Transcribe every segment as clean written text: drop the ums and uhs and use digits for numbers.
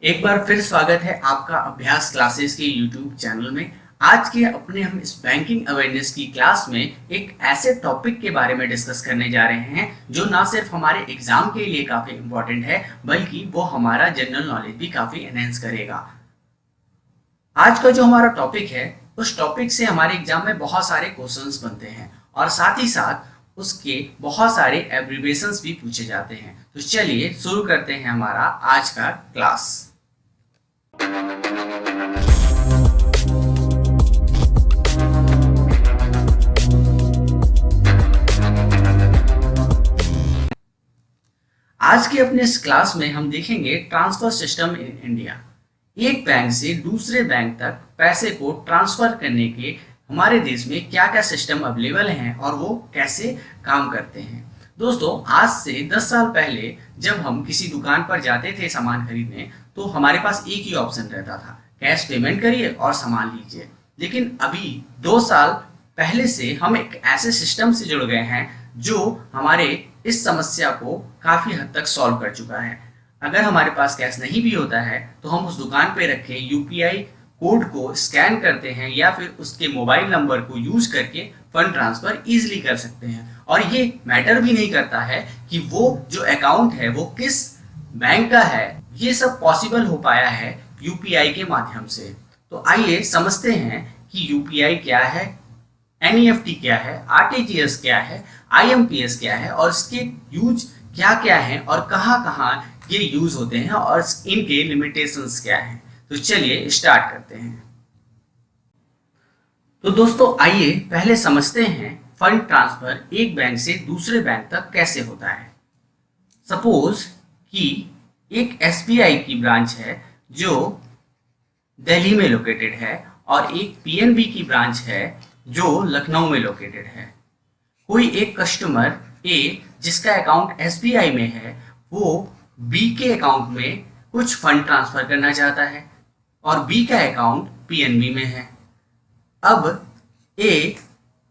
एक बार फिर स्वागत है आपका अभ्यास क्लासेस के YouTube चैनल में। आज के अपने हम इस बैंकिंग अवेयरनेस की क्लास में एक ऐसे टॉपिक के बारे में डिस्कस करने जा रहे हैं जो ना सिर्फ हमारे एग्जाम के लिए काफी इंपॉर्टेंट है बल्कि वो हमारा जनरल नॉलेज भी काफी एनहेंस करेगा। आज का जो हमारा टॉपिक है उस टॉपिक से हमारे एग्जाम में बहुत सारे क्वेश्चंस बनते हैं और साथ ही साथ उसके बहुत सारे एब्रिविएशंस भी पूछे जाते हैं। तो चलिए शुरू करते हैं हमारा आज का क्लास। आज के अपने इस क्लास में हम देखेंगे ट्रांसफर सिस्टम इन इंडिया। एक बैंक से दूसरे बैंक तक पैसे को ट्रांसफर करने के हमारे देश में क्या क्या सिस्टम अवेलेबल हैं और वो कैसे काम करते हैं। दोस्तों, आज से 10 साल पहले जब हम किसी दुकान पर जाते थे सामान खरीदने तो हमारे पास एक ही ऑप्शन रहता था, कैश पेमेंट करिए और सामान लीजिए। लेकिन अभी 2 साल पहले से हम एक ऐसे सिस्टम से जुड़ गए हैं जो हमारे इस समस्या को काफी हद तक सॉल्व कर चुका है। अगर हमारे पास कैश नहीं भी होता है तो हम उस दुकान पे रखे यूपीआई कोड को स्कैन करते हैं या फिर उसके मोबाइल नंबर को यूज करके फंड ट्रांसफर इजीली कर सकते हैं। और ये मैटर भी नहीं करता है कि वो जो अकाउंट है वो किस बैंक का है, ये सब पॉसिबल हो पाया है यूपीआई के माध्यम से। तो आइए समझते हैं कि यूपीआई क्या है, एनईएफटी क्या है, आरटीजीएस क्या है, आईएमपीएस क्या है और इसके यूज क्या क्या है और कहाँ कहाँ ये यूज होते हैं और इनके लिमिटेशंस क्या हैं। तो चलिए स्टार्ट करते हैं। तो दोस्तों, आइए पहले समझते हैं फंड ट्रांसफर एक बैंक से दूसरे बैंक तक कैसे होता है। सपोज कि एक एसबीआई की ब्रांच है जो दिल्ली में लोकेटेड है और एक पीएनबी की ब्रांच है जो लखनऊ में लोकेटेड है। कोई एक कस्टमर ए जिसका अकाउंट एसबीआई में है वो बी के अकाउंट में कुछ फंड ट्रांसफर करना चाहता है और बी का अकाउंट पीएनबी में है। अब ए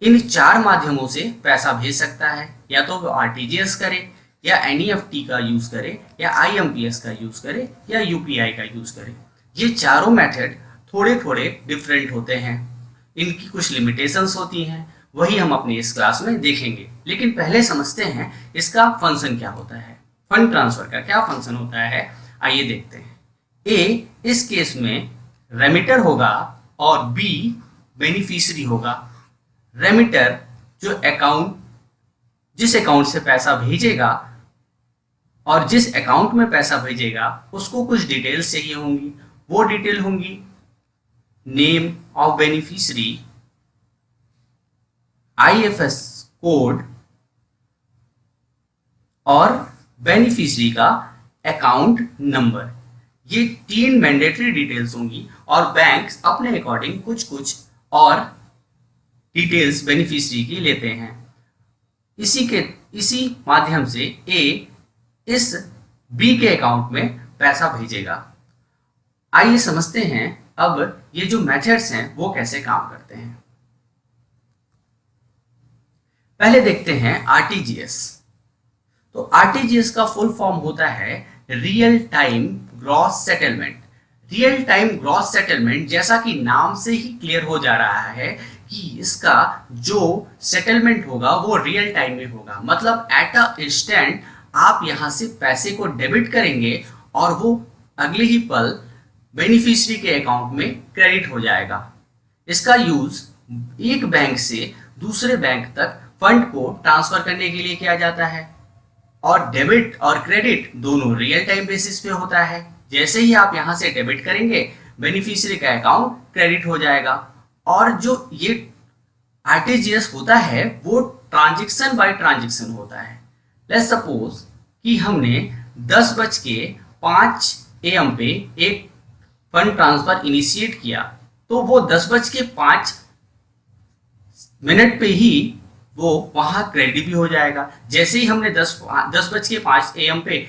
इन 4 माध्यमों से पैसा भेज सकता है, या तो वो आरटीजीएस करे या एनईएफटी का यूज करे या आईएमपीएस का यूज करे या यूपीआई का यूज करे। ये चारों मेथड थोड़े थोड़े डिफरेंट होते हैं, इनकी कुछ लिमिटेशंस होती हैं, वही हम अपनी इस क्लास में देखेंगे। लेकिन पहले समझते हैं इसका फंक्शन क्या होता है, फंड ट्रांसफर का क्या फंक्शन होता है। आइए देखते हैं। ए इस केस में रेमिटर होगा और बी बेनिफिशियरी होगा। रेमिटर जिस अकाउंट से पैसा भेजेगा और जिस अकाउंट में पैसा भेजेगा उसको कुछ डिटेल्स चाहिए होंगी। वो डिटेल होंगी name of beneficiary, IFS code और बेनिफिशियरी का अकाउंट नंबर। ये 3 मैंडेटरी डिटेल्स होंगी और बैंक अपने अकॉर्डिंग कुछ कुछ और डिटेल्स बेनिफिशियरी की लेते हैं। इसी माध्यम से ए इस बी के अकाउंट में पैसा भेजेगा। आइए समझते हैं अब ये जो मेथड्स हैं वो कैसे काम करते हैं। पहले देखते हैं आरटीजीएस। तो आरटीजीएस का फुल फॉर्म होता है real time gross settlement. Real time gross settlement, जैसा कि नाम से ही क्लियर हो जा रहा है कि इसका जो सेटलमेंट होगा वो रियल टाइम में होगा। मतलब एट अ इंस्टेंट आप यहां से पैसे को डेबिट करेंगे और वो अगले ही पल बेनिफिशियरी के अकाउंट में क्रेडिट हो जाएगा। इसका यूज एक बैंक से दूसरे बैंक तक फंड को ट्रांसफर करने के लिए किया जाता है और डेबिट और क्रेडिट दोनों रियल टाइम बेसिस पे होता है। जैसे ही आप यहां से डेबिट करेंगे बेनिफिशियरी का अकाउंट क्रेडिट हो जाएगा। और जो ये आरटीजीएस होता है वो ट्रांजैक्शन बाय ट्रांजैक्शन होता है। लेट्स सपोज कि हमने 10:05 AM पे एक फंड ट्रांसफर इनिशिएट किया तो वो 10:05 पे ही वो वहां क्रेडिट भी हो जाएगा। जैसे ही हमने 10:05 AM पे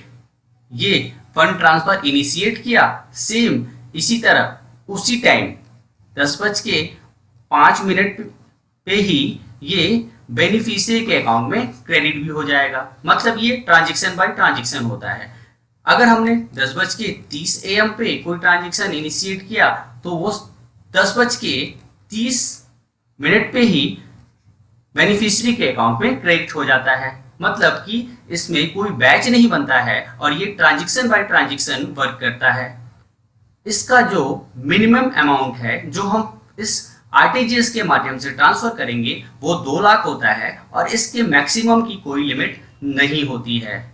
ये फंड ट्रांसफर इनिशिएट किया, सेम इसी तरह उसी टाइम 10:05 पे ही ये बेनिफिशियरी के अकाउंट में क्रेडिट भी हो जाएगा। मतलब ये ट्रांजैक्शन बाय ट्रांजैक्शन होता है। अगर हमने 10:30 AM पे कोई ट्रांजेक्शन इनिशिएट किया तो वो 10:30 पे ही बेनिफिशियरी के अकाउंट में क्रेडिट हो जाता है। मतलब कि इसमें कोई बैच नहीं बनता है और ये ट्रांजेक्शन बाय ट्रांजेक्शन वर्क करता है। इसका जो मिनिमम अमाउंट है जो हम इस आरटीजीएस के माध्यम से ट्रांसफर करेंगे वो 2 लाख होता है और इसके मैक्सिमम की कोई लिमिट नहीं होती है।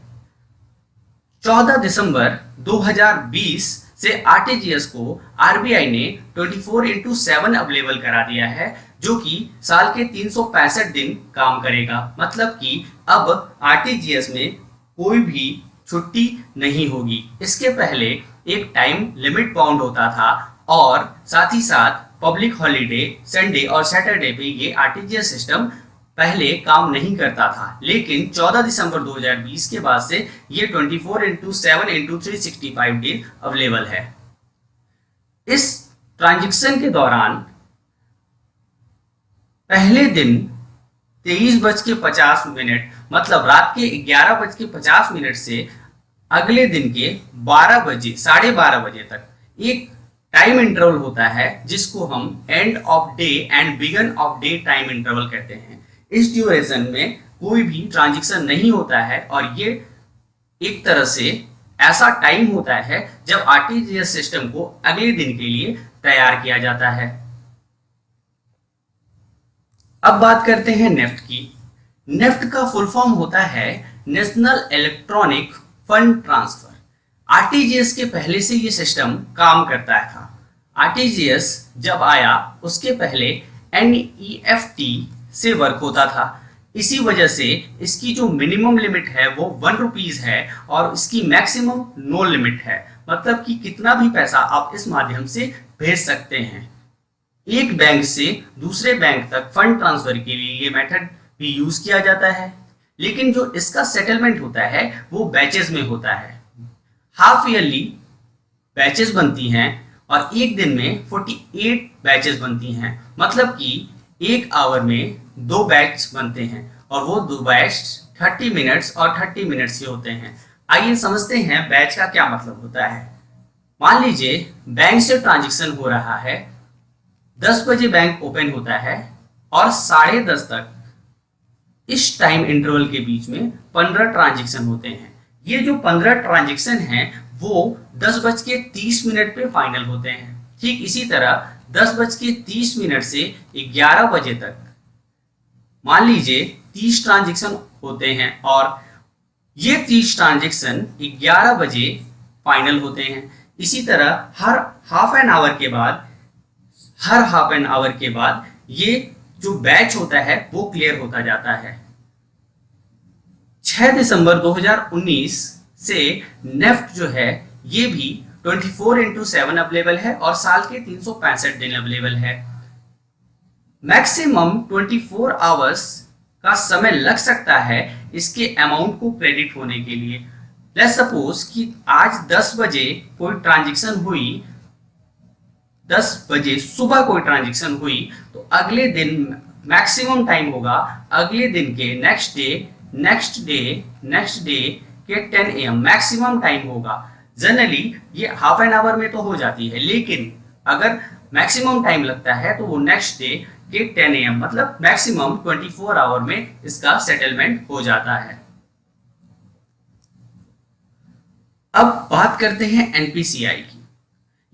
14 दिसंबर 2020 से आरटीजीएस को आरबीआई ने 24/7 अवेलेबल करा दिया है, जो कि साल के 365 दिन काम करेगा। मतलब कि अब आरटीजीएस में कोई भी छुट्टी नहीं होगी। इसके पहले एक टाइम लिमिट बाउंड होता था और साथ ही साथ पब्लिक हॉलीडे, संडे और सैटरडे पे ये आरटीजीएस सिस्टम पहले काम नहीं करता था, लेकिन 14 दिसंबर 2020 के बाद से ये 24/7/365 डे अवेलेबल है। इस ट्रांजैक्शन के दौरान पहले दिन 23:50 मतलब रात के 11:50 से अगले दिन के 12 बजे 12:30 तक एक टाइम इंटरवल होता है जिसको हम end of day and begin of day time interval कहते हैं। इस ड्यूरेशन में कोई भी ट्रांजैक्शन नहीं होता है और ये एक तरह से ऐसा टाइम होता है जब आरटीजीएस सिस्टम को अगले दिन के लिए तैयार किया जाता है। अब बात करते हैं नेफ्ट की। नेफ्ट का फुल फॉर्म होता है national electronic fund transfer. RTGS के पहले से ये सिस्टम काम करता था। आरटीजीएस जब आया उसके पहले एनईएफटी से वर्क होता था। इसी वजह से इसकी जो मिनिमम लिमिट है वो 1 रुपीज है और इसकी मैक्सिमम नो लिमिट है। मतलब कि कितना भी पैसा आप इस माध्यम से भेज सकते हैं। एक बैंक से दूसरे बैंक तक फंड ट्रांसफर के लिए ये मेथड भी यूज किया जाता है, लेकिन जो इसका सेटलमेंट होता है वो बैचेस में होता है। हाफ ईयरली बैचेस बनती हैं और एक दिन में 48 बैचेस बनती हैं। मतलब कि एक आवर में 2 बैच बनते हैं और वो 2 बैच 30 मिनट्स और 30 मिनट्स के होते हैं। आइए समझते हैं बैच का क्या मतलब होता है। मान लीजिए बैंक से ट्रांजैक्शन हो रहा है, 10 बजे बैंक ओपन होता है और 10:30 तक इस टाइम इंटरवल के बीच में 15 ट्रांजैक्शन होते हैं। ये जो 15 ट्रांजैक्शन हैं वो 10:30 पे फाइनल होते हैं। ठीक इसी तरह 10:30 से 11 बजे तक मान लीजिए 30 ट्रांजैक्शन होते हैं और ये 30 ट्रांजैक्शन 11 बजे फाइनल होते हैं। इसी तरह हर हाफ एन आवर के बाद ये जो बैच होता है वो क्लियर होता जाता है। 6 दिसंबर 2019 से नेफ्ट जो है ये भी 24/7 अवेलेबल है और साल के 365 दिन अवेलेबल है। मैक्सिमम 24 आवर्स का समय लग सकता है इसके अमाउंट को क्रेडिट होने के लिए। लेट्स सपोज कि आज 10 बजे कोई ट्रांजैक्शन हुई, 10 बजे सुबह कोई ट्रांजैक्शन हुई तो अगले दिन मैक्सिमम टाइम होगा अगले दिन के नेक्स्ट डे के 10 AM मैक्सिमम टाइम होगा। जनरली ये हाफ एन आवर में तो हो जाती है, लेकिन अगर मैक्सिमम टाइम लगता है तो वो नेक्स्ट डे के 10 AM मतलब मैक्सिमम 24 आवर में इसका सेटलमेंट हो जाता है। अब बात करते हैं एनपीसीआई की।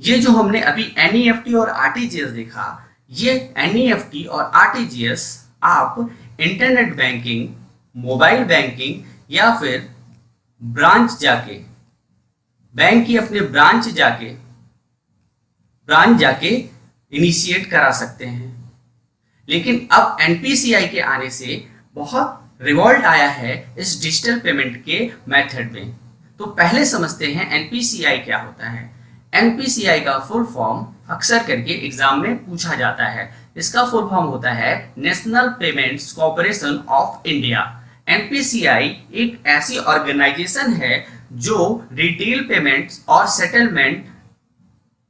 ये जो हमने अभी एनईएफटी और आरटीजीएस देखा, ये एनईएफटी और आरटीजीएस आप इंटरनेट बैंकिंग, मोबाइल बैंकिंग या फिर ब्रांच जाके बैंक की अपने ब्रांच जाके इनिशिएट करा सकते हैं। लेकिन अब एनपीसीआई के आने से बहुत रिवॉल्ट आया है इस डिजिटल पेमेंट के मेथड में। तो पहले समझते हैं एनपीसीआई क्या होता है। एनपीसीआई का फुल फॉर्म अक्सर करके एग्जाम में पूछा जाता है। इसका फुल फॉर्म होता है national payments corporation of India. NPCI एक ऐसी ऑर्गेनाइजेशन है जो रिटेल पेमेंट्स और सेटलमेंट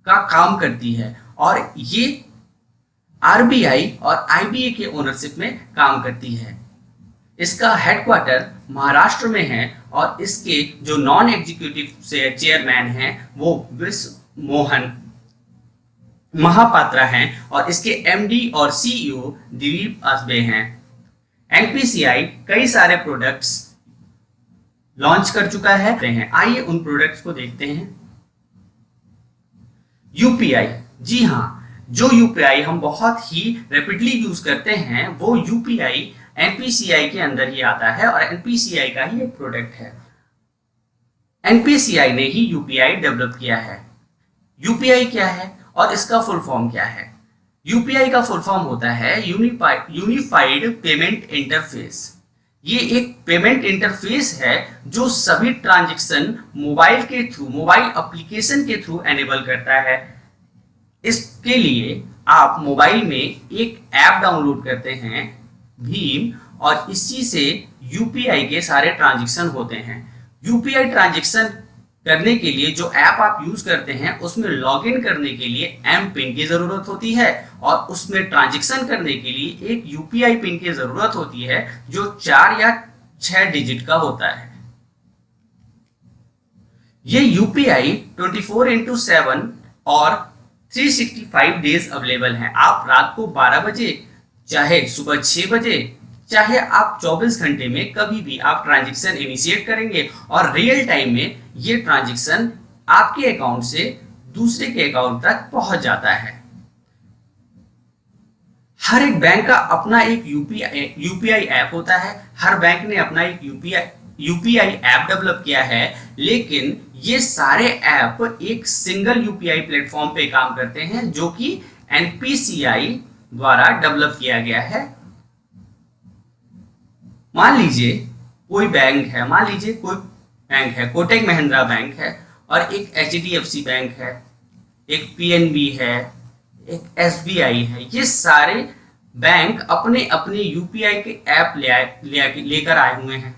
का काम करती है और ये आरबीआई और आईबीए के ओनरशिप में काम करती है। इसका हेडक्वार्टर महाराष्ट्र में है और इसके जो नॉन एग्जीक्यूटिव से चेयरमैन हैं वो विश्व मोहन महापात्रा हैं और इसके एमडी और सीईओ दिलीप आसबे हैं। एनपीसीआई कई सारे प्रोडक्ट्स लॉन्च कर चुका है। आइए उन प्रोडक्ट्स को देखते हैं। यूपीआई, जी हाँ, जो यूपीआई हम बहुत ही रैपिडली यूज करते हैं वो यूपीआई एनपीसीआई के अंदर ही आता है और एनपीसीआई का ही एक प्रोडक्ट है। एनपीसीआई ने ही यूपीआई डेवलप किया है। यूपीआई क्या है और इसका फुल फॉर्म क्या है? यूपीआई का फुल फॉर्म होता है यूनिफाइड पेमेंट इंटरफेस। ये एक पेमेंट इंटरफेस है जो सभी ट्रांजैक्शन मोबाइल के थ्रू, मोबाइल एप्लीकेशन के थ्रू एनेबल करता है। इसके लिए आप मोबाइल में एक ऐप डाउनलोड करते हैं भीम, और इसी से यूपीआई के सारे ट्रांजैक्शन होते हैं। यूपीआई ट्रांजैक्शन करने के लिए जो ऐप आप यूज करते हैं उसमें लॉगिन करने के लिए एम पिन की जरूरत होती है और उसमें ट्रांजैक्शन करने के लिए एक यूपीआई पिन की जरूरत होती है जो 4 या 6 डिजिट का होता है। ये यूपीआई 24/7 और 365 डेज अवेलेबल है। आप रात को 12 बजे, चाहे सुबह 6 बजे, चाहे आप 24 घंटे में कभी भी आप ट्रांजैक्शन इनिशिएट करेंगे और रियल टाइम में ये ट्रांजैक्शन आपके अकाउंट से दूसरे के अकाउंट तक पहुंच जाता है। हर एक बैंक का अपना एक यूपीआई ऐप होता है। हर बैंक ने अपना एक यूपीआई ऐप डेवलप किया है, लेकिन ये सारे ऐप एक सिंगल यूपीआई प्लेटफॉर्म पे काम करते हैं जो कि एनपीसीआई द्वारा डेवलप किया गया है। मान लीजिए कोई बैंक है, कोटक महिंद्रा बैंक है और एक एचडीएफसी बैंक है, एक पीएनबी है, एक एसबीआई है। ये सारे बैंक अपने अपने यूपीआई के ऐप लेकर आए हुए हैं,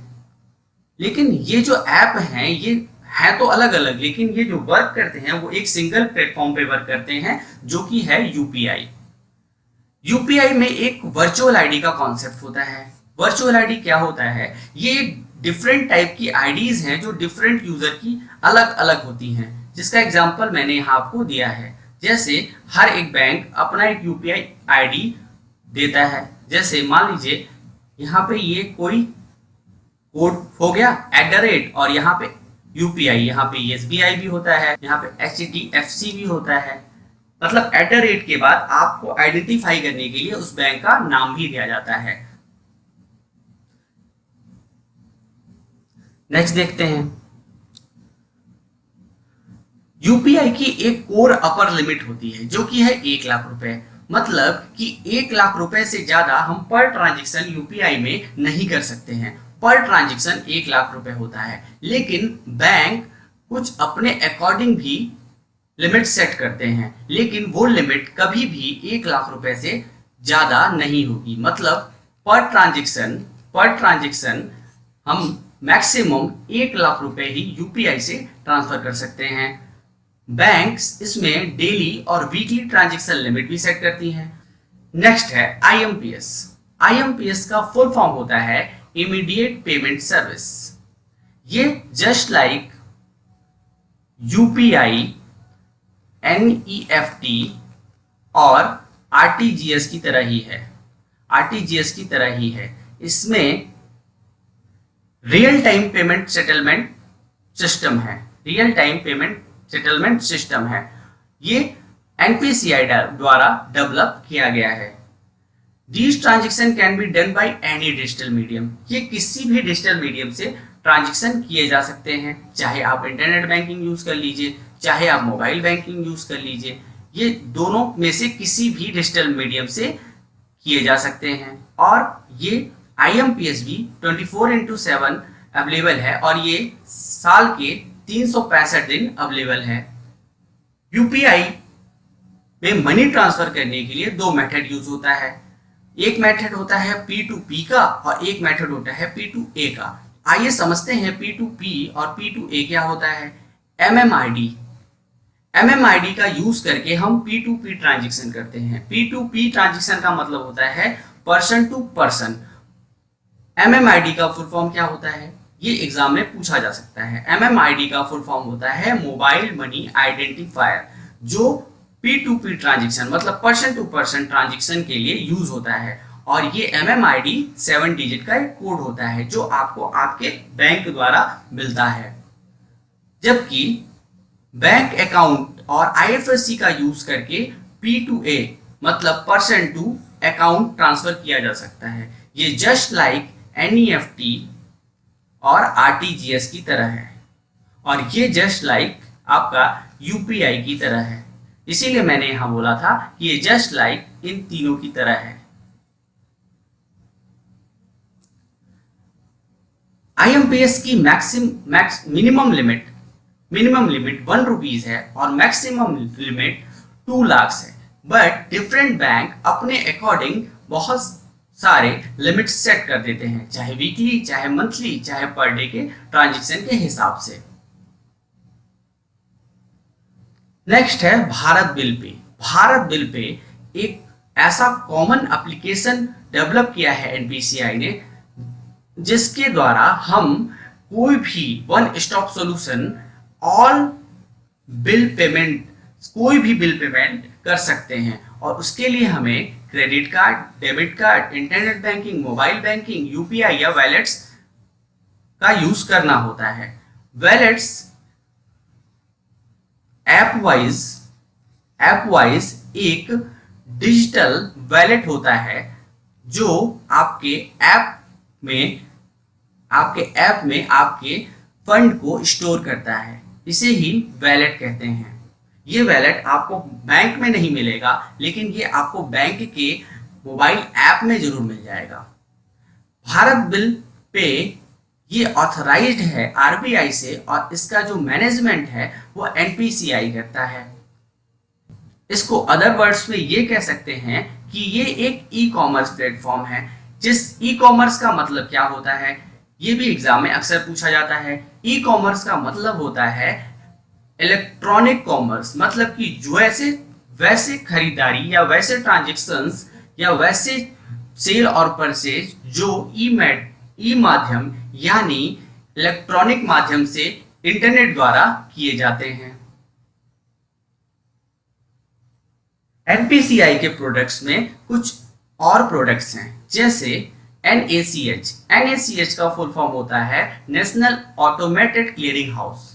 लेकिन ये जो ऐप हैं ये हैं तो अलग अलग, लेकिन ये जो वर्क करते हैं वो एक सिंगल प्लेटफॉर्म पे वर्क करते हैं जो कि है यूपीआई। यूपीआई में एक वर्चुअल आईडी का कॉन्सेप्ट होता है। वर्चुअल आईडी क्या होता है? ये डिफरेंट टाइप की आईडीज हैं जो डिफरेंट यूजर की अलग अलग होती हैं, जिसका एग्जांपल मैंने यहाँ आपको दिया है। जैसे हर एक बैंक अपना एक यूपीआई आईडी देता है। जैसे मान लीजिए यहाँ पे ये कोई कोड हो गया @ और यहाँ पे यूपीआई, यहाँ पे एसबीआई भी होता है, यहाँ पे एचडीएफसी भी होता है। मतलब @ के बाद आपको आइडेंटिफाई करने के लिए उस बैंक का नाम भी दिया जाता है। नेक्स्ट देखते हैं। यूपीआई की एक कोर अपर लिमिट होती है जो कि है 1 लाख रुपए। मतलब कि 1 लाख रुपए से ज्यादा हम पर ट्रांजैक्शन यूपीआई में नहीं कर सकते हैं। पर ट्रांजैक्शन 1 लाख रुपए होता है, लेकिन बैंक कुछ अपने अकॉर्डिंग भी लिमिट सेट करते हैं, लेकिन वो लिमिट कभी भी 1 लाख रुपए से ज्यादा नहीं होगी। मतलब पर ट्रांजैक्शन हम मैक्सिमम 1 लाख रुपए ही यूपीआई से ट्रांसफर कर सकते हैं। बैंक्स इसमें डेली और वीकली ट्रांजैक्शन लिमिट भी सेट करती हैं। नेक्स्ट है आईएमपीएस। आईएमपीएस का फुल फॉर्म होता है इमीडिएट पेमेंट सर्विस। ये जस्ट लाइक यूपीआई, एनईएफटी और आरटीजीएस की तरह ही है। इसमें real time payment settlement system है। ये एनपीसीआई द्वारा डेवलप किया गया है। These transaction can be done by any digital medium। ये किसी भी डिजिटल मीडियम से ट्रांजेक्शन किए जा सकते हैं, चाहे आप इंटरनेट बैंकिंग यूज कर लीजिए, चाहे आप मोबाइल बैंकिंग यूज कर लीजिए। ये दोनों में से किसी भी डिजिटल मीडियम से किए जा सकते हैं। और ये आईएमपीएस भी 24/7 अवेलेबल है और ये साल के 365 दिन अवेलेबल है। यूपीआई में मनी ट्रांसफर करने के लिए 2 मेथड यूज होता है। एक मेथड होता है P2P का और एक मेथड होता है P2A का। आइए समझते हैं P2P और P2A क्या होता है। MMID का यूज करके हम P2P ट्रांजेक्शन करते हैं। P2P ट्रांजेक्शन का मतलब होता है पर्सन टू पर्सन। MMID का फुल फॉर्म क्या होता है, ये एग्जाम में पूछा जा सकता है। MMID का फुल फॉर्म होता है मोबाइल मनी आइडेंटिफायर, जो P2P ट्रांजेक्शन मतलब पर्सन टू पर्सन ट्रांजेक्शन के लिए यूज होता है। और ये MMID 7 डिजिट का एक कोड होता है जो आपको आपके बैंक द्वारा मिलता है। जबकि बैंक अकाउंट और IFSC का यूज करके P2A मतलब पर्सन टू अकाउंट ट्रांसफर किया जा सकता है। ये जस्ट लाइक NEFT और RTGS की तरह है, और ये जस्ट लाइक आपका UPI की तरह है। इसीलिए मैंने यहां बोला था कि ये जस्ट लाइक इन तीनों की तरह है। IMPS की मिनिमम लिमिट 1 रुपीज है और मैक्सिमम लिमिट 2 लाख है। बट डिफरेंट बैंक अपने अकॉर्डिंग बहुत सारे लिमिट सेट कर देते हैं, चाहे वीकली, चाहे मंथली, चाहे पर डे के ट्रांजेक्शन के हिसाब से। नेक्स्ट है Bharat bill pay. Bharat bill pay एक ऐसा कॉमन एप्लीकेशन डेवलप किया है NPCI ने, जिसके द्वारा हम कोई भी one stop solution all bill payment, कोई भी बिल पेमेंट कर सकते हैं। और उसके लिए हमें credit card, debit card, internet banking, mobile banking, UPI या वैलेट्स का यूज करना होता है। वैलेट्स ऐप वाइज एक डिजिटल वैलेट होता है जो आपके ऐप में आपके फंड को स्टोर करता है। इसे ही वैलेट कहते हैं। ये वैलेट आपको बैंक में नहीं मिलेगा, लेकिन ये आपको बैंक के मोबाइल ऐप में जरूर मिल जाएगा। भारत बिल पे ये ऑथराइज्ड है RBI से, और इसका जो मैनेजमेंट है वो NPCI करता है। इसको अदर वर्ड्स में ये कह सकते हैं कि ये एक ई-कॉमर्स प्लेटफॉर्म है। जिस ई-कॉमर्स का मतलब क्या होता है, ये भी एग्जाम में अक्सर पूछा जाता है। ई-कॉमर्स का मतलब होता है इलेक्ट्रॉनिक कॉमर्स, मतलब कि वैसे खरीदारी या वैसे ट्रांजेक्शन्स या वैसे सेल और परचेज जो ई माध्यम यानी इलेक्ट्रॉनिक माध्यम से इंटरनेट द्वारा किए जाते हैं। NPCI के प्रोडक्ट्स में कुछ और प्रोडक्ट्स हैं, जैसे NACH। NACH का फुल फॉर्म होता है national automated clearing house.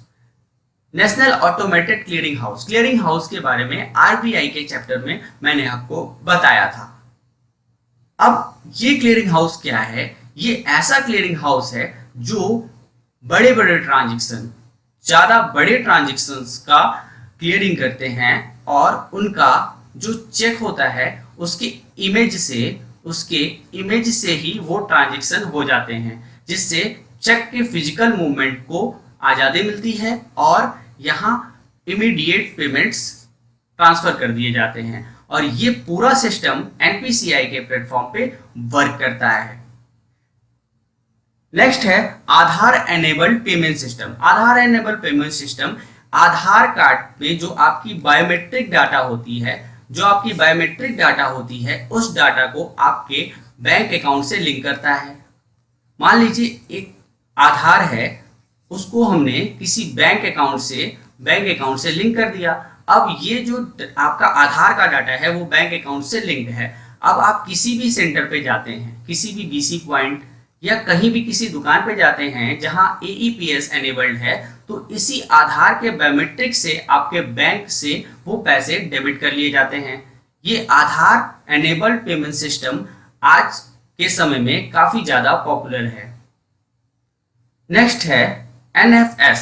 National automated clearing house, clearing house के बारे में RBI के चैप्टर में मैंने आपको बताया था। अब ये क्लियरिंग हाउस क्या है? ये ऐसा क्लियरिंग हाउस है जो बड़े बड़े ट्रांजेक्शन, ज्यादा बड़े ट्रांजेक्शन्स का क्लियरिंग करते हैं, और उनका जो चेक होता है उसके इमेज से ही वो ट्रांजेक्शन हो जाते हैं, जिससे चेक के फिजिकल मूवमेंट को आज़ादी मिलती है और यहाँ इमीडिएट पेमेंट्स ट्रांसफर कर दिए जाते हैं। और ये पूरा सिस्टम NPCI के प्लेटफॉर्म पे वर्क करता है। नेक्स्ट है आधार एनेबल्ड पेमेंट सिस्टम। आधार एनेबल्ड पेमेंट सिस्टम आधार कार्ड में जो आपकी बायोमेट्रिक डाटा होती है उस डाटा को आपके बैंक अकाउंट से लिंक करता है। मान लीजिए एक आधार है, उसको हमने किसी बैंक अकाउंट से लिंक कर दिया। अब ये जो आपका आधार का डाटा है वो बैंक अकाउंट से लिंक्ड है। अब आप किसी भी सेंटर पे जाते हैं, किसी भी BC पॉइंट या कहीं भी किसी दुकान पे जाते हैं जहां AEPS एनेबल्ड है, तो इसी आधार के बायोमेट्रिक से आपके बैंक से वो पैसे डेबिट कर लिए जाते हैं। ये आधार एनेबल्ड पेमेंट सिस्टम आज के समय में काफी ज्यादा पॉपुलर है। नेक्स्ट है NFS,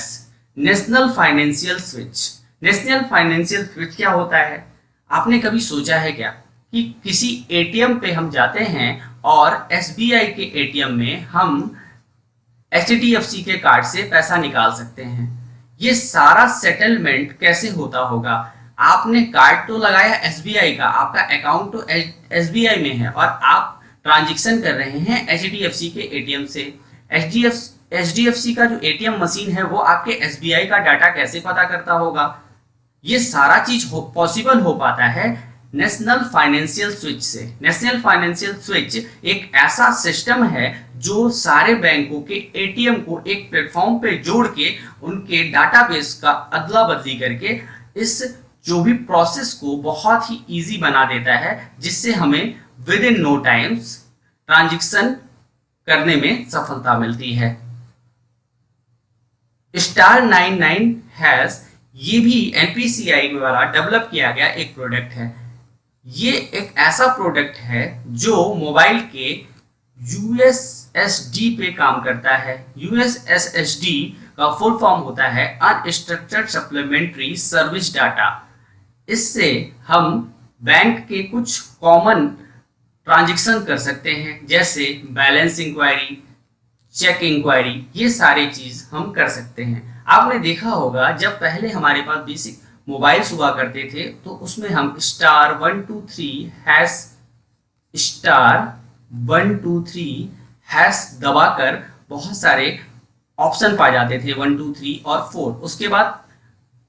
national financial switch. National financial switch क्या होता है? आपने कभी सोचा है क्या कि किसी ATM पे हम जाते हैं और SBI के ATM में हम HDFC के कार्ड से पैसा निकाल सकते हैं। ये सारा सेटलमेंट कैसे होता होगा? आपने कार्ड तो लगाया SBI का, आपका अकाउंट तो SBI में है, और आप ट्रांजेक्शन कर रहे हैं HDFC के ATM से। HDFC का जो ATM मशीन है वो आपके SBI का डाटा कैसे पता करता होगा? ये सारा चीज पॉसिबल हो पाता है नेशनल फाइनेंशियल स्विच से। नेशनल फाइनेंशियल स्विच एक ऐसा सिस्टम है जो सारे बैंकों के एटीएम को एक प्लेटफॉर्म पे जोड़ के उनके डाटाबेस का अदला बदली करके इस जो भी प्रोसेस को बहुत ही इजी बना देता है, जिससे हमें within no times transaction करने में सफलता मिलती है। स्टार 99 हैश ये भी एनपीसीआई द्वारा डेवलप किया गया एक प्रोडक्ट है। ये एक ऐसा प्रोडक्ट है जो मोबाइल के यूएसएसडी पे काम करता है। यूएसएसडी का फुल फॉर्म होता है अनस्ट्रक्चर्ड सप्लीमेंट्री सर्विस डाटा। इससे हम बैंक के कुछ कॉमन ट्रांजैक्शन कर सकते हैं, जैसे बैलेंस इंक्वायरी, चेक इंक्वायरी, ये सारी चीज हम कर सकते हैं। आपने देखा होगा जब पहले हमारे पास बेसिक मोबाइल्स हुआ करते थे तो उसमें हम स्टार 123 हैश स्टार 123 हैश दबाकर बहुत सारे ऑप्शन पा जाते थे 1 2 3 और 4। उसके बाद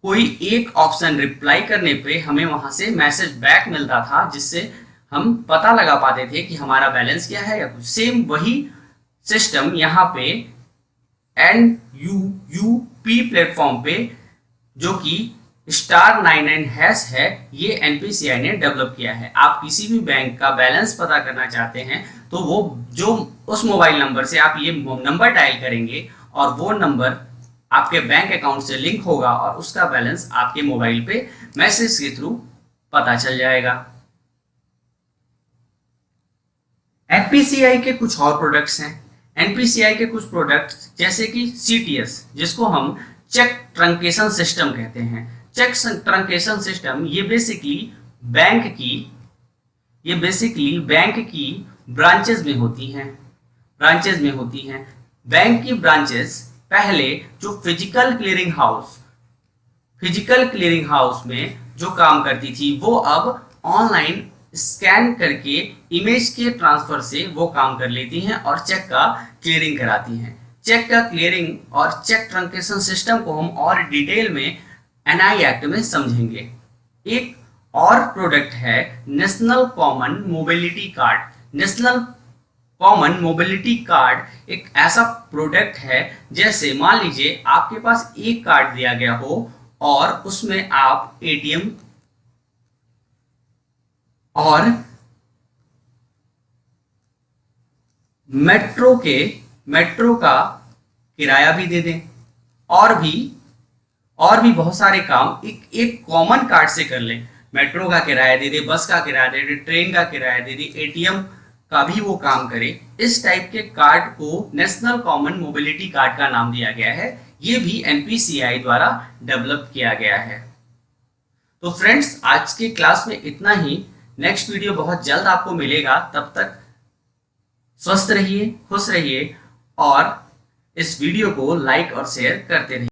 कोई एक ऑप्शन रिप्लाई करने पे हमें वहां से मैसेज बैक मिलता था, जिससे हम पता लगा पाते थे कि हमारा बैलेंस क्या है या कुछ। सेम वही सिस्टम यहाँ पे NUUP प्लेटफॉर्म पे जो कि स्टार 99 हैश है, ये एनपीसीआई ने डेवलप किया है। आप किसी भी बैंक का बैलेंस पता करना चाहते हैं तो वो जो उस मोबाइल नंबर से आप ये नंबर डायल करेंगे और वो नंबर आपके बैंक अकाउंट से लिंक होगा और उसका बैलेंस आपके मोबाइल पे मैसेज के थ्रू पता चल जाएगा। एनपीसीआई के कुछ और प्रोडक्ट्स हैं। एनपीसीआई के कुछ प्रोडक्ट्स जैसे कि सीटीएस, जिसको हम चेक ट्रंकेशन सिस्टम कहते हैं। चेक ट्रंकेशन सिस्टम ये बेसिकली बैंक की ब्रांचेस में होती हैं। बैंक की ब्रांचेस पहले जो फिजिकल क्लियरिंग हाउस में जो काम करती थी, वो अब ऑनलाइन स्कैन करके इमेज के ट्रांसफर से वो काम कर लेती हैं और चेक का क्लियरिंग कराती हैं। चेक का क्लियरिंग और चेक ट्रंकेशन सिस्टम को हम और डिटेल में एनआई एक्ट में समझेंगे। एक और प्रोडक्ट है national common mobility card. National common mobility card एक ऐसा प्रोडक्ट है, जैसे मान लीजिए आपके पास एक कार्ड दिया गया हो और उसमें आप एटीएम और मेट्रो का किराया भी दे दें और भी बहुत सारे काम एक कॉमन कार्ड से कर लें। मेट्रो का किराया दे दे, बस का किराया दे दे, ट्रेन का किराया दे दे, एटीएम का भी वो काम करे। इस टाइप के कार्ड को नेशनल कॉमन मोबिलिटी कार्ड का नाम दिया गया है। ये भी एनपीसीआई द्वारा डेवलप किया गया है। तो फ्रेंड्स, आज के क्लास में इतना ही। नेक्स्ट वीडियो बहुत जल्द आपको मिलेगा। तब तक स्वस्थ रहिए, खुश रहिए और इस वीडियो को लाइक और शेयर करते रहिए।